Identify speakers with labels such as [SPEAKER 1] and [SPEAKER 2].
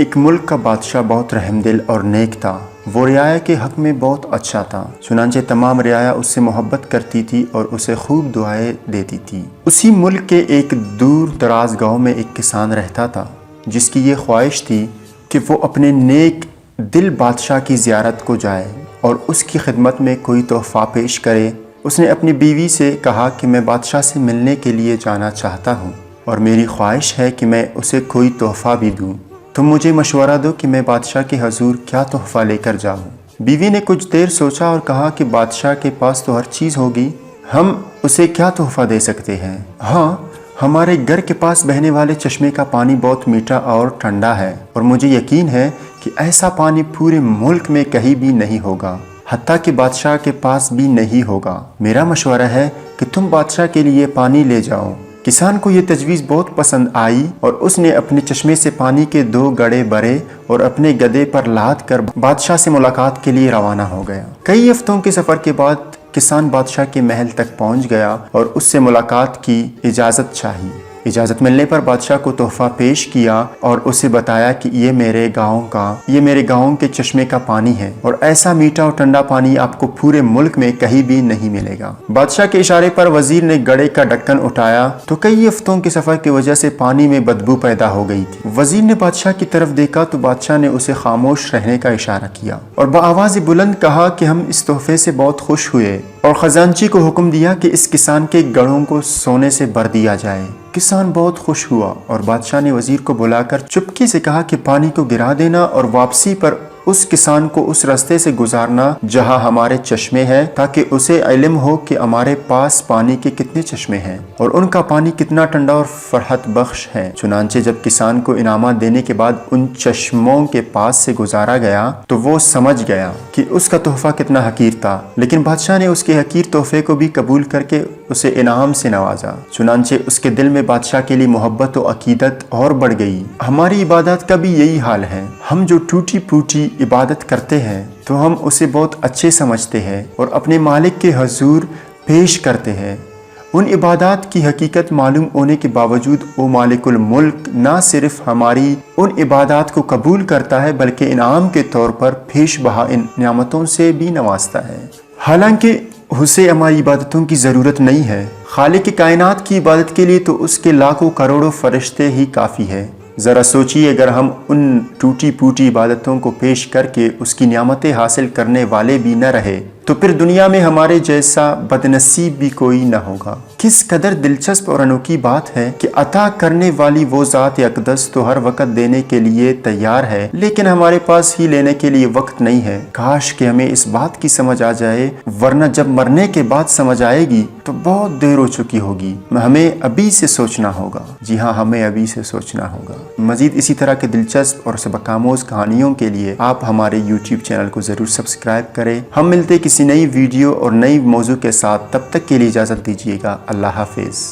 [SPEAKER 1] ایک ملک کا بادشاہ بہت رحم دل اور نیک تھا۔ وہ رعایا کے حق میں بہت اچھا تھا، چنانچہ تمام رعایا اس سے محبت کرتی تھی اور اسے خوب دعائیں دیتی تھی۔ اسی ملک کے ایک دور دراز گاؤں میں ایک کسان رہتا تھا جس کی یہ خواہش تھی کہ وہ اپنے نیک دل بادشاہ کی زیارت کو جائے اور اس کی خدمت میں کوئی تحفہ پیش کرے۔ اس نے اپنی بیوی سے کہا کہ میں بادشاہ سے ملنے کے لیے جانا چاہتا ہوں اور میری خواہش ہے کہ میں اسے کوئی تحفہ بھی دوں۔ تم مجھے مشورہ دو کہ میں بادشاہ کے حضور کیا تحفہ لے کر جاؤں۔ بیوی نے کچھ دیر سوچا اور کہا کہ بادشاہ کے پاس تو ہر چیز ہوگی، ہم اسے کیا تحفہ دے سکتے ہیں؟ ہاں، ہمارے گھر کے پاس بہنے والے چشمے کا پانی بہت میٹھا اور ٹھنڈا ہے اور مجھے یقین ہے کہ ایسا پانی پورے ملک میں کہیں بھی نہیں ہوگا، حتیٰ کہ بادشاہ کے پاس بھی نہیں ہوگا۔ میرا مشورہ ہے کہ تم بادشاہ کے لیے پانی لے جاؤ۔ کسان کو یہ تجویز بہت پسند آئی اور اس نے اپنے چشمے سے پانی کے 2 گڑھے بھرے اور اپنے گدھے پر لاد کر بادشاہ سے ملاقات کے لیے روانہ ہو گیا۔ کئی ہفتوں کے سفر کے بعد کسان بادشاہ کے محل تک پہنچ گیا اور اس سے ملاقات کی اجازت چاہی۔ اجازت ملنے پر بادشاہ کو تحفہ پیش کیا اور اسے بتایا کہ یہ میرے گاؤں کے چشمے کا پانی ہے اور ایسا میٹھا اور ٹھنڈا پانی آپ کو پورے ملک میں کہیں بھی نہیں ملے گا۔ بادشاہ کے اشارے پر وزیر نے گڑھے کا ڈھکن اٹھایا تو کئی ہفتوں کے سفر کی وجہ سے پانی میں بدبو پیدا ہو گئی تھی۔ وزیر نے بادشاہ کی طرف دیکھا تو بادشاہ نے اسے خاموش رہنے کا اشارہ کیا اور بآواز بلند کہا کہ ہم اس تحفے سے بہت خوش ہوئے، اور خزانچی کو حکم دیا کہ اس کسان کے گڑھوں کو سونے سے بھر دیا جائے۔ کسان بہت خوش ہوا اور بادشاہ نے وزیر کو بلا کر چپکے سے کہا کہ پانی کو گرا دینا اور واپسی پر اس کسان کو اس راستے سے گزارنا جہاں ہمارے چشمے ہیں، تاکہ اسے علم ہو کہ ہمارے پاس پانی کے کتنے چشمے ہیں اور ان کا پانی کتنا ٹھنڈا اور فرحت بخش ہے۔ چنانچہ جب کسان کو انعامات دینے کے بعد ان چشموں کے پاس سے گزارا گیا تو وہ سمجھ گیا کہ اس کا تحفہ کتنا حقیر تھا، لیکن بادشاہ نے اس کے حقیر تحفے کو بھی قبول کر کے اسے انعام سے نوازا۔ چنانچہ اس کے دل میں بادشاہ کے لیے محبت و عقیدت اور بڑھ گئی۔ ہماری عبادت کا بھی یہی حال ہے، ہم جو ٹوٹی پھوٹی عبادت کرتے ہیں تو ہم اسے بہت اچھے سمجھتے ہیں اور اپنے مالک کے حضور پیش کرتے ہیں۔ ان عبادات کی حقیقت معلوم ہونے کے باوجود وہ مالک الملک نہ صرف ہماری ان عبادات کو قبول کرتا ہے بلکہ انعام کے طور پر پیش بہا ان نعمتوں سے بھی نوازتا ہے۔ حالانکہ اسے ہماری عبادتوں کی ضرورت نہیں ہے، خالق کائنات کی عبادت کے لیے تو اس کے لاکھوں کروڑوں فرشتے ہی کافی ہے۔ ذرا سوچیے، اگر ہم ان ٹوٹی پھوٹی عبادتوں کو پیش کر کے اس کی نعمتیں حاصل کرنے والے بھی نہ رہے تو پھر دنیا میں ہمارے جیسا بدنصیب بھی کوئی نہ ہوگا۔ کس قدر دلچسپ اور انوکھی بات ہے کہ عطا کرنے والی وہ ذات اقدس تو ہر وقت دینے کے لیے تیار ہے، لیکن ہمارے پاس ہی لینے کے لیے وقت نہیں ہے۔ کاش کہ ہمیں اس بات کی سمجھ آ جائے، ورنہ جب مرنے کے بعد سمجھ آئے گی تو بہت دیر ہو چکی ہوگی۔ ہمیں ابھی سے سوچنا ہوگا، جی ہاں، ہمیں ابھی سے سوچنا ہوگا۔ مزید اسی طرح کے دلچسپ اور سبق آموز کہانیوں کے لیے آپ ہمارے یوٹیوب چینل کو ضرور سبسکرائب کریں۔ ہم ملتے کسی نئی ویڈیو اور نئی موضوع کے ساتھ، تب تک کے لیے اجازت دیجیے گا۔ اللہ حافظ۔